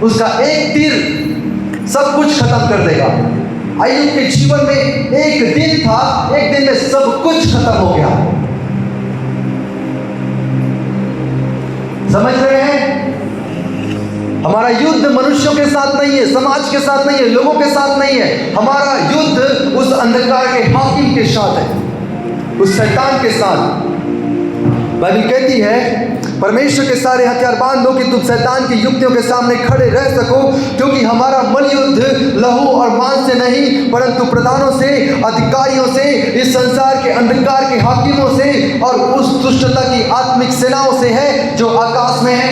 उसका एक तीर सब कुछ खत्म कर देगा। अय्यूब के जीवन में एक दिन था, एक दिन में सब कुछ खत्म हो गया। समझ रहे हैं? हमारा युद्ध मनुष्यों के साथ नहीं है, समाज के साथ नहीं है, लोगों के साथ नहीं है। हमारा युद्ध उस अंधकार के हाकिम के साथ है, उस शैतान के साथ। बाइबल कहती है, परमेश्वर के सारे हथियार बांध लो कि तुम शैतान की युक्तियों के सामने खड़े रह सको, क्योंकि हमारा बल युद्ध लहू और मांस से नहीं, परंतु प्रधानों से, अधिकारियों से, इस संसार के अंधकार के हाकिमों से और उस दुष्टता की आत्मिक सेनाओं से है जो आकाश में है।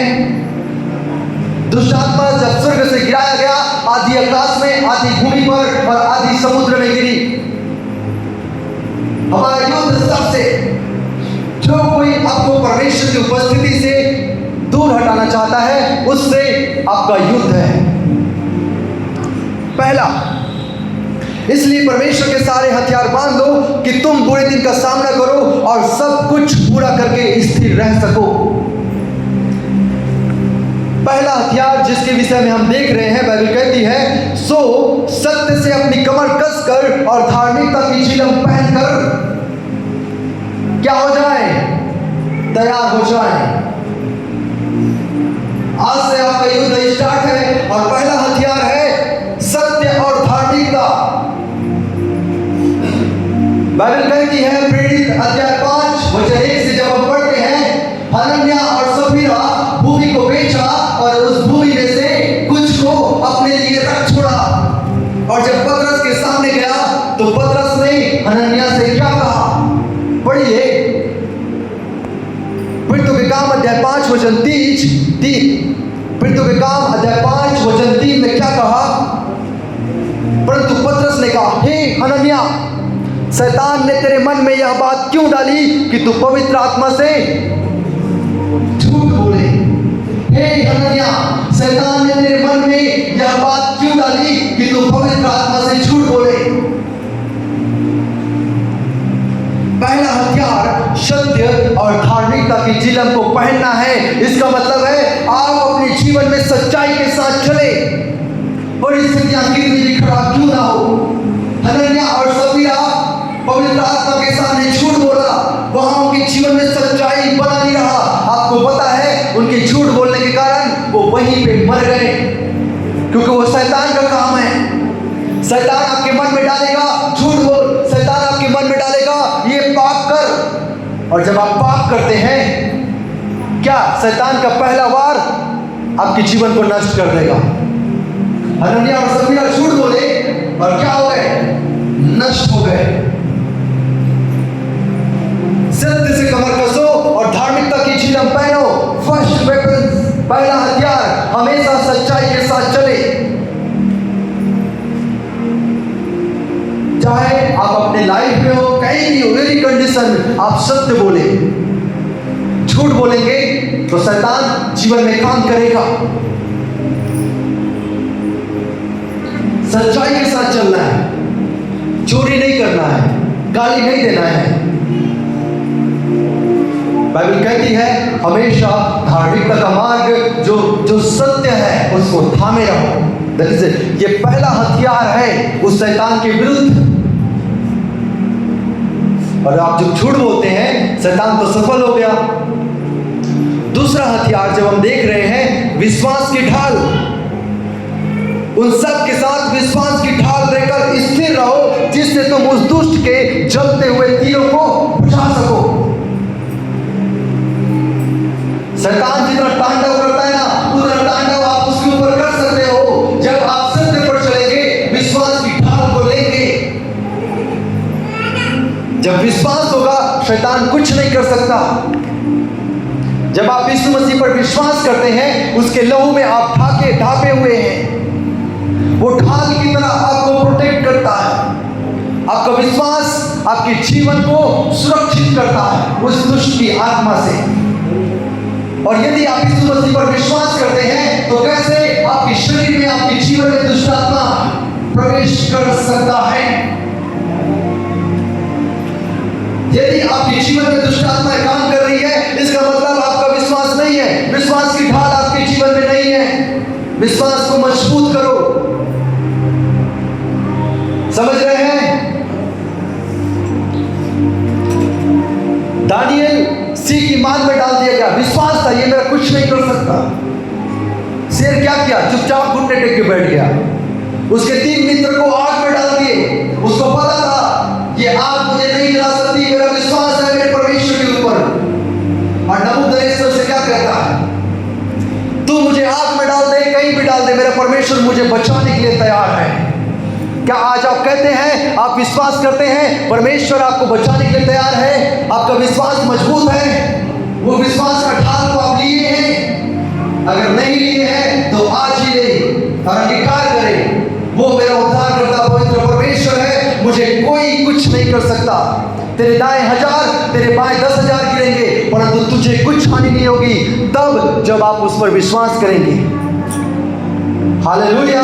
दुष्ट आत्मा जब स्वर्ग से गिराया गया, आधी आकाश में, आधी भूमि पर और आधी समुद्र में गिरी। हमारा युद्ध सबसे, जो कोई आपको परमेश्वर की उपस्थिति से दूर हटाना चाहता है, उससे आपका युद्ध है। पहला, इसलिए परमेश्वर के सारे हथियार बांध लो कि तुम बुरे दिन का सामना करो और सब कुछ पूरा करके स्थिर रह सको। पहला हथियार जिसके विषय में हम देख रहे हैं, बाइबल कहती है, सो सत्य से अपनी कमर कसकर और धार्मिकता की चिलम पहनकर क्या हो जाए? तैयार हो जाए। आज से आपका युद्ध स्टार्ट है और पहला हथियार है सत्य और धार्मिकता। बाइबल कहती है, प्रेरित अध्याय 5 वचन 1 से जब हम पढ़ते हैं, हनन्याह और सफीरा भूमि को बेचा और उस भूमि में से कुछ को अपने लिए रख छोड़ा। और जब पतरस के सामने गया तो पतरस ने हनन्याह से क्या कहा? पढ़िए, प्रेरितों के काम अध्याय 5 वचन 3। प्रेरितों के काम अध्याय 5 वचन 3 में क्या कहा? परंतु पतरस ने कहा, हे हनन्याह, शैतान ने तेरे मन में यह बात क्यों डाली कि तू पवित्र आत्मा से झूठ बोले? हे हनन्याह, शैतान ने तेरे मन में यह बात क्यों डाली कि तू पवित्र आत्मा से झूठ बोले? पहला हथियार सत्य और धार्मिकता की चिलम को पहनना है। इसका मतलब है आप अपने जीवन में सच्चाई के साथ चले, परिस्थितियां कितनी भी खराब क्यों ना हो। हनन्याह और सफीरा पवित्र आत्मा के सामने झूठ बोला, वहां उनके जीवन में सच्चाई बना नहीं रहा। आपको पता है, उनके झूठ बोलने के कारण वो वहीं पे मर गए, क्योंकि वो शैतान का काम है। शैतान आपके मन में डालेगा झूठ बोल, शैतान आपके मन में डालेगा ये पाप कर, और जब आप पाप करते हैं, क्या शैतान का पहला वार आपके जीवन को नष्ट कर देगा। हनन्याह और सफीरा झूठ बोले और क्या हो गए? नष्ट हो गए। सत्य से कमर कसो और धार्मिकता की चिलम पहनो। फर्स्ट वेपन, पहला हथियार, हमेशा सच्चाई के साथ चले। चाहे आप अपने लाइफ में हो, कहीं भी हो, मेरी कंडीशन, आप सत्य बोले। झूठ बोलेंगे तो शैतान जीवन में काम करेगा। सच्चाई के साथ चलना है, चोरी नहीं करना है, गाली नहीं देना है। बाइबल कहती है हमेशा धार्मिकता का मार्ग जो सत्य है उसको थामे रहो। ये पहला हथियार है उस शैतान के विरुद्ध। और आप जब झूठ बोलते हैं, शैतान तो सफल हो गया। दूसरा हथियार जब हम देख रहे हैं, विश्वास की ढाल। उन सब के साथ विश्वास की ढाल लेकर स्थिर रहो, जिससे तुम उस दुष्ट के जलते हुए तीरों को बुझा सको। शैतान जितना तांडव करता है ना, उतना तांडव आप उसके ऊपर कर सकते हो जब आप सत्य पर चलेंगे, विश्वास की ढाल को लेंगे। शैतान कुछ नहीं कर सकता। जब आप यीशु मसीह पर विश्वास करते हैं, उसके लहू में आप ढापे हुए हैं। वो ढाल की तरह आपको प्रोटेक्ट करता है। आपका विश्वास आपके जीवन को सुरक्षित करता है उस दुष्ट की आत्मा से। और यदि आप यीशु मसीह पर विश्वास करते हैं तो कैसे आपके शरीर में, आपके जीवन में दुष्ट आत्मा प्रवेश कर सकता है? यदि आपके जीवन में दुष्ट आत्मा काम कर रही है, इसका मतलब आपका विश्वास नहीं है, विश्वास की ढाल आपके जीवन में नहीं है। विश्वास को मजबूत करो। समझ रहे हैं? दानियल सी की मान में डाल दिया गया। विश्वास था ये मेरा कुछ नहीं कर सकता। शेर क्या किया? चुपचाप घुटने टेक के बैठ गया। उसके 3 मित्र को आग में डाल दिए। उसको पता था ये आग मुझे नहीं जला सकती, मेरा विश्वास है मेरे परमेश्वर के ऊपर। और नबूकदनेस्सर से क्या कहता है? तू मुझे आग में डाल दे, कहीं भी डाल दे, मेरा परमेश्वर मुझे बचाने के लिए तैयार है। क्या आज आप कहते हैं, आप विश्वास करते हैं परमेश्वर आपको बचाने के लिए तैयार है? आपका विश्वास मजबूत है? वो विश्वास का ढाल को आप लिए हैं? अगर नहीं लिए हैं तो आज ही ले और अंगीकार करें, वो मेरा उद्धार करता पवित्र परमेश्वर है, मुझे कोई कुछ नहीं कर सकता। तेरे दाएं 1000, तेरे बाएं 10,000 गिरेंगे, परंतु तुझे कुछ हानि नहीं होगी तब जब आप उस पर विश्वास करेंगे। हालेलुया।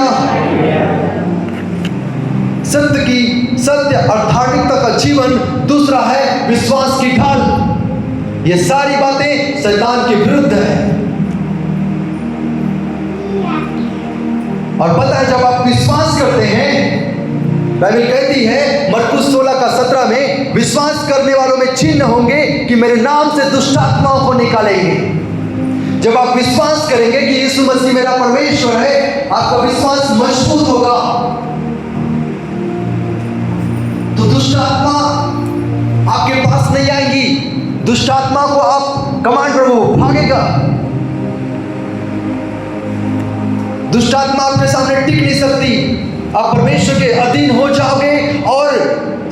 सत्य और धार्मिकता का जीवन दूसरा है विश्वास की ढाल। ये सारी बातें शैतान के विरुद्ध है। और पता है जब आप विश्वास करते हैं, बाइबल कहती है मरकुस 16:17 में, विश्वास करने वालों में चिन्ह होंगे कि मेरे नाम से दुष्ट आत्माओं को निकालेंगे। जब आप विश्वास करेंगे कि यीशु मसीह मेरा परमेश्वर है, आपका विश्वास मजबूत होगा, तो दुष्ट आत्मा आपके पास नहीं आएंगी। दुष्ट आत्मा को आप कमांड करो, वो भागेगा। दुष्ट आत्मा आपके सामने टिक नहीं सकती। आप परमेश्वर के अधीन हो जाओगे और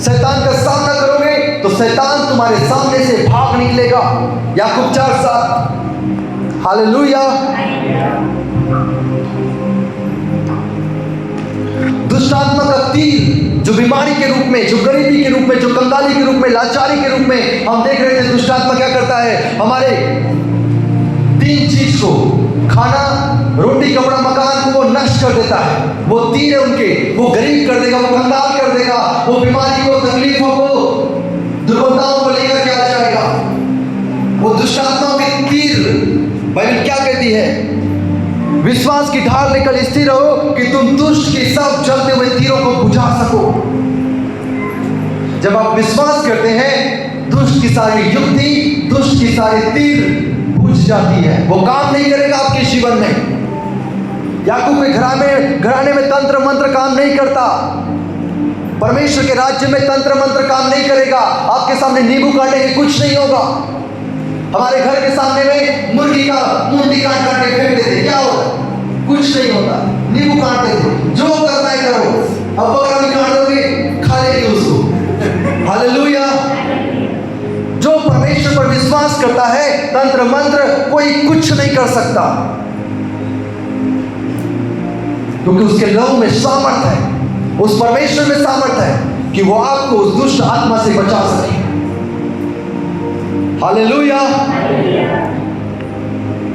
शैतान का सामना करोगे तो शैतान तुम्हारे सामने से भाग निकलेगा। याकूब 4:7। हालेलुया। दुष्ट आत्मा का तीर जो बीमारी के रूप में, जो गरीबी के रूप में, जो कंगाली के रूप में, लाचारी के रूप में हम देख रहे थे, दुष्ट आत्मा क्या करता है? हमारे 3 चीज को, खाना, रोटी, कपड़ा, मकान को वो नष्ट कर देता है। वो तीर है उनके, वो गरीब कर देगा, वो कंगाल कर देगा, वो बीमारी को, तकलीफों को, दुर्बलताओं को लेकर के आ जाएगा। वो दुष्ट आत्माओं के तीर, बाइबल क्या कहती है? विश्वास की ढाल लेकर स्थिर रहो कि तुम दुष्ट के सब चलते हुए तीरों को बुझा सको। जब आप विश्वास करते हैं, दुष्ट की सारी युक्ति, दुष्ट की सारी तीर बुझ जाती है। वो काम नहीं करेगा आपके जीवन में। याकूब के घराने में तंत्र मंत्र काम नहीं करता। परमेश्वर के राज्य में तंत्र मंत्र काम नहीं करेगा। आपके सामने नींबू काटने के कुछ नहीं होगा। हमारे घर के सामने में मुर्गी का मुंडी काट के फेंक देते, क्या होगा? कुछ नहीं होता। नींबू काट देते, जो करना है करो। अब बकरा भी काट दोगे, खा लेंगे उसको। हालेलुया। जो परमेश्वर पर विश्वास करता है, तंत्र मंत्र कोई कुछ नहीं कर सकता, क्योंकि उसके लहू में सामर्थ है, उस परमेश्वर में सामर्थ है कि वो आपको उस दुष्ट आत्मा से बचा सके। हालेलुया।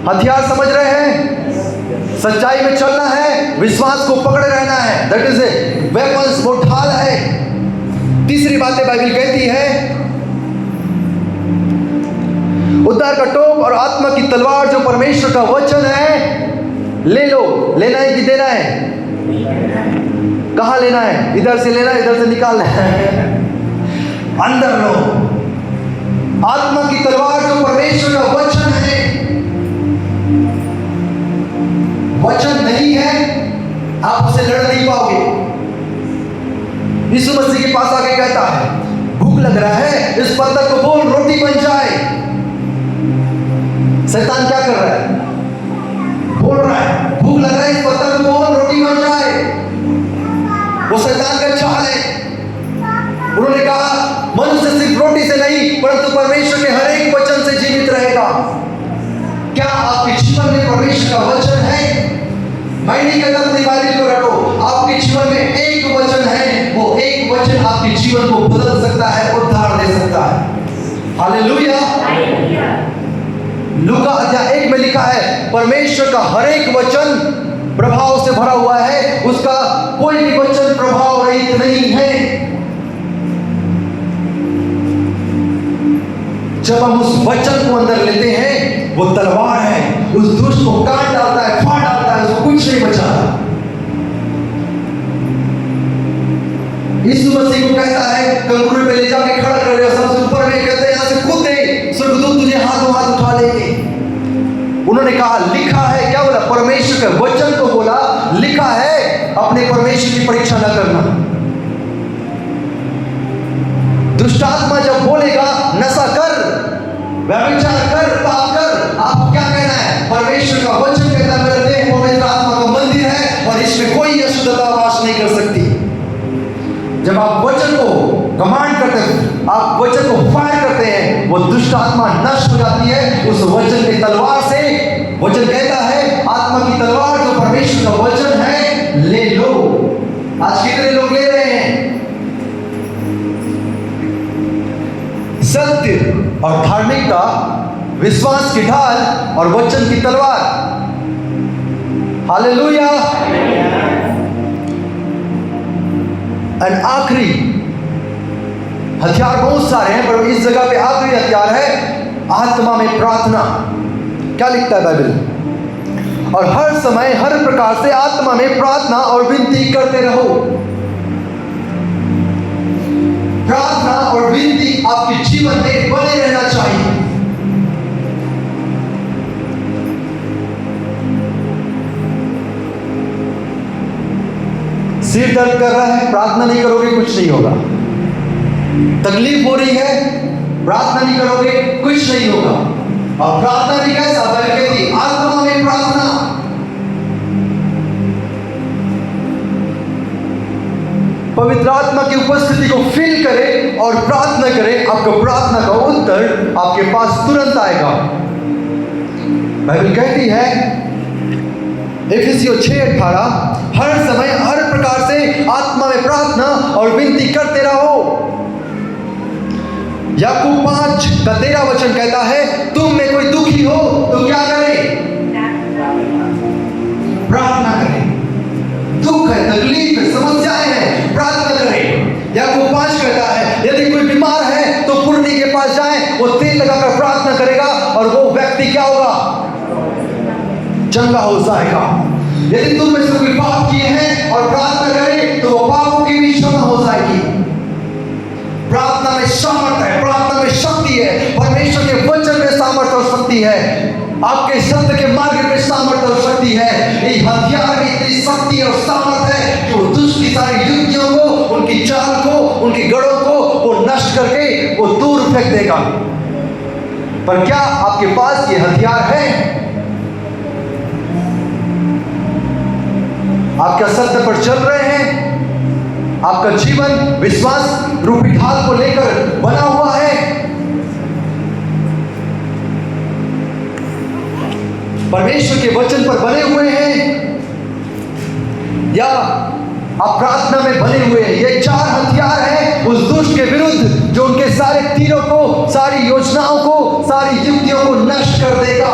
हथियार समझ रहे हैं? सच्चाई में चलना है, विश्वास को पकड़े रहना है। दैट इज ए वेपन्स, वो ढाल है। तीसरी बात बाइबल कहती है, उद्धार का टोप और आत्मा की तलवार जो परमेश्वर का वचन है, ले लो। लेना है कि देना है? कहाँ लेना है? इधर से लेना है, इधर से निकालना है। अंदर लो। आत्मा की तलवार जो परमेश्वर का वचन है। वचन नहीं है, आप उसे लड़ नहीं पाओगे। यीशु मसीह के पास आके कहता है, भूख लग रहा है, इस पत्थर को बोल रोटी बन जाए। शैतान क्या कर रहा है? बोल रहा है, भूख लग रहा है, इस पत्थर को बोल रोटी बन जाए। वो शैतान का चाल है। उन्होंने कहा मनुष्य सिर्फ रोटी रोटी से नहीं परंतु परमेश्वर के हर एक वचन से जीवित रहेगा। क्या आपके जीवन में परमेश्वर का वचन है? मैं नहीं कहता अपनी बाइबल को रटो, आपके जीवन में एक वचन है, वो एक वचन आपके जीवन को बदल सकता है, उद्धार दे सकता है। हालेलुया। लूका अध्याय 1 में लिखा है परमेश्वर का हर एक वचन प्रभाव से भरा हुआ है, उसका कोई भी वचन प्रभाव रहित नहीं है। जब हम उस वचन को अंदर लेते हैं, वो तलवार है, उस दुष्ट को काट डालता है, फाड़ डालता है, उसको कुछ नहीं बचाता। यीशु मसीह को कहता है कंकुरे पे ले जाके खड़ा कर दिया, सबसे ऊपर में कहते हैं यहां से कूद दे, स्वर्गदूत तुझे हाथों हाथ उठा लेंगे। उन्होंने कहा लिखा है, क्या बोला? परमेश्वर के वचन को बोला, लिखा है अपने परमेश्वर की परीक्षा न करना। दुष्ट आत्मा जब बोलेगा नशा कर, व्यभिचार कर, पाप कर, आपको क्या कहना है? परमेश्वर का वचन कहता है मेरा देह पवित्र आत्मा का मंदिर है और इसमें कोई अशुद्धता वास नहीं कर सकती। जब आप वचन को कमांड करते हैं, आप वचन को फायर करते हैं, वो दुष्ट आत्मा नष्ट हो जाती है उस वचन की तलवार से। वचन कहता है आत्मा की तलवार जो परमेश्वर का वचन है ले लो। आज कितने लोग ले रहे हैं? सत्य और धार्मिकता, विश्वास की ढाल और वचन की तलवार। हालेलुया। एंड आखिरी हथियार बहुत सारे हैं, पर इस जगह पे आखिरी हथियार है आत्मा में प्रार्थना। क्या लिखता है बाइबल? और हर समय हर प्रकार से आत्मा में प्रार्थना और विनती करते रहो। प्रार्थना और विनती आपके जीवन में बने रहना चाहिए। सिर दर्द कर रहा है, प्रार्थना नहीं करोगे कुछ नहीं होगा। तकलीफ हो रही है, प्रार्थना नहीं करोगे कुछ नहीं होगा। और प्रार्थना भी कैसा? बल्कि आत्मा में प्रार्थना। पवित्र आत्मा की उपस्थिति को फील करें और प्रार्थना करें, आपको प्रार्थना का उत्तर आपके पास तुरंत आएगा। बाइबल कहती है एफिसियों 6:18, हर समय हर प्रकार से आत्मा में प्रार्थना और विनती करते रहो। याकूब 5:13 कहता है तुम में कोई दुखी हो तो क्या करे? प्रार्थना करे। दुख है, तकलीफ है, समस्याएं हैं, प्रार्थना करें। याकूब 5 कहता है यदि कोई बीमार है तो पुरनी के पास जाए, वो तेल लगाकर प्रार्थना करेगा और वो व्यक्ति क्या होगा? चंगा हो जाएगा। यदि तुम में से कोई पाप किए हैं और प्रार्थना करें तो वो पापों की भी क्षमा हो जाएगी। प्रार्थना में सामर्थ्य है, प्रार्थना में शक्ति है, परमेश्वर के वचन में सामर्थ्य और शक्ति है, आपके शब्द के मार्ग में सामर्थ्य और शक्ति है। ये हथियार में इतनी शक्ति और सामर्थ्य है कि वो दुष्ट की सारी युक्तियों को, उनकी चाल को, उनकी गढ़ों को वो नष्ट करके वो दूर फेंक देगा। पर क्या आपके पास ये हथियार है? आप क्या सत्य पर चल रहे हैं? आपका जीवन विश्वास रूपी ढाल को लेकर बना हुआ है? परमेश्वर के वचन पर बने हुए हैं या आप प्रार्थना में बने हुए हैं? ये 4 हथियार हैं उस दुष्ट के विरुद्ध जो उनके सारे तीरों को, सारी योजनाओं को, सारी युक्तियों को नष्ट कर देगा।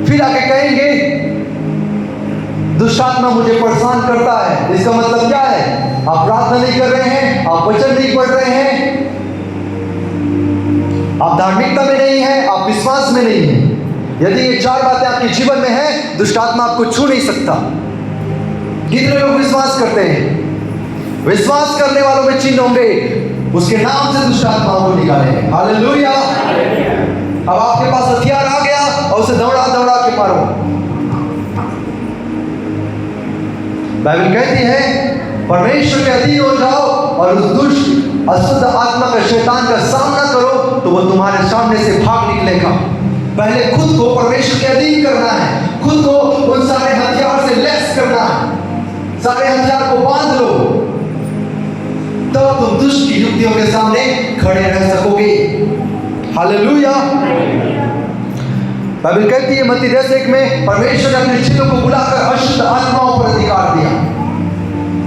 फिर आके कहेंगे दुष्ट आत्मा मुझे परेशान करता है। इसका मतलब क्या है? आप प्रार्थना नहीं कर रहे हैं, आप वचन नहीं पढ़ रहे हैं, आप धार्मिकता में नहीं है, आप विश्वास में नहीं है। यदि ये 4 बातें आपके जीवन में है, दुष्ट आत्मा आपको छू नहीं सकता। कितने लोग विश्वास करते हैं? विश्वास करने वालों में चिन्ह होंगे, उसके नाम से दुष्ट आत्माओं को निकालेंगे। हालेलुया। अब आपके पास हथियार आ गया और उसे दौड़ा दौड़ा के मारो। बाइबल कहती है परमेश्वर के अधीन हो जाओ और उस दुष्ट अशुद्ध आत्मा का, शैतान का सामना करो तो वो तुम्हारे सामने से भाग निकलेगा। पहले खुद को परमेश्वर के अधीन करना है, खुद को उन सारे हथियार से लैस करना है, सारे हथियार को बांध लो, तब तुम दुष्ट की युक्तियों के सामने खड़े रह सकोगे। हालेलुया। बाइबल कहती है मत्ती 10:1 में, परमेश्वर ने अपने चेलों को बुलाकर अशुद्ध आत्माओं पर अधिकार दिया।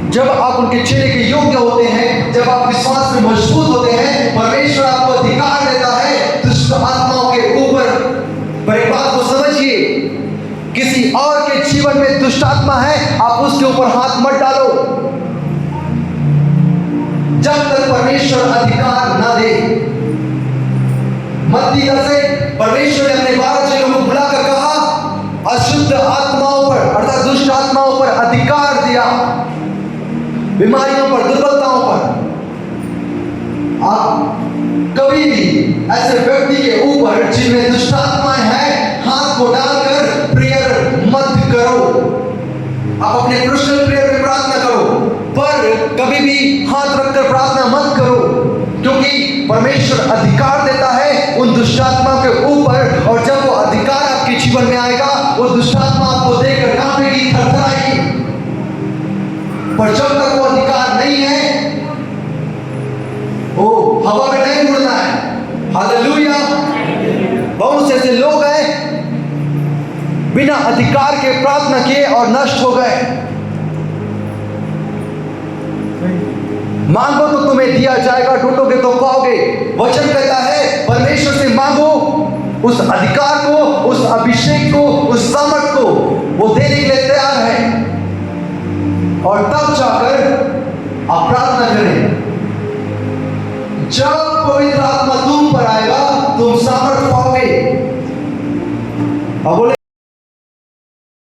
जब आप उनके चेले के योग्य होते हैं, जब आप विश्वास में मजबूत होते हैं, परमेश्वर आपको अधिकार देता है दुष्ट आत्माओं के ऊपर। पर एक बात को समझिए, किसी और के जीवन में दुष्ट आत्मा है, आप उसके ऊपर हाथ मत डालो जब तक परमेश्वर अधिकार ना दे। मत्ती 10 परमेश्वर ने अपने 12 चेलों को बुलाकर कहा, अशुद्ध आत्माओं पर अर्थात दुष्ट आत्माओं पर अधिकार दिया, बीमारियों पर, दुर्बलताओं पर। आप कभी भी ऐसे व्यक्ति के ऊपर जिनमें दुष्ट आत्माएं हैं हाथ को डालकर प्रेयर मत करो। आप अपने पर्सनल प्रेयर में प्रार्थना करो, पर कभी भी हाथ रखकर प्रार्थना मत करो, क्योंकि परमेश्वर अधिकार देता है उन दुष्ट आत्मा के ऊपर। और जब वो अधिकार आपके जीवन में आएगा, वो दुष्ट आत्मा आपको देखकर कांपेगी, थरथराएगी। पर जब तक वो अधिकार नहीं है, वो हवा में नहीं उड़ना है। हालेलुया। बहुत से ऐसे लोग हैं बिना अधिकार के प्रार्थना किए और नष्ट हो गए। मांगो तो तुम्हें दिया जाएगा, ढूंढोगे तो पाओगे। वचन कहता है परमेश्वर से मांगो, उस अधिकार को, उस अभिषेक को, उस सामर्थ को वो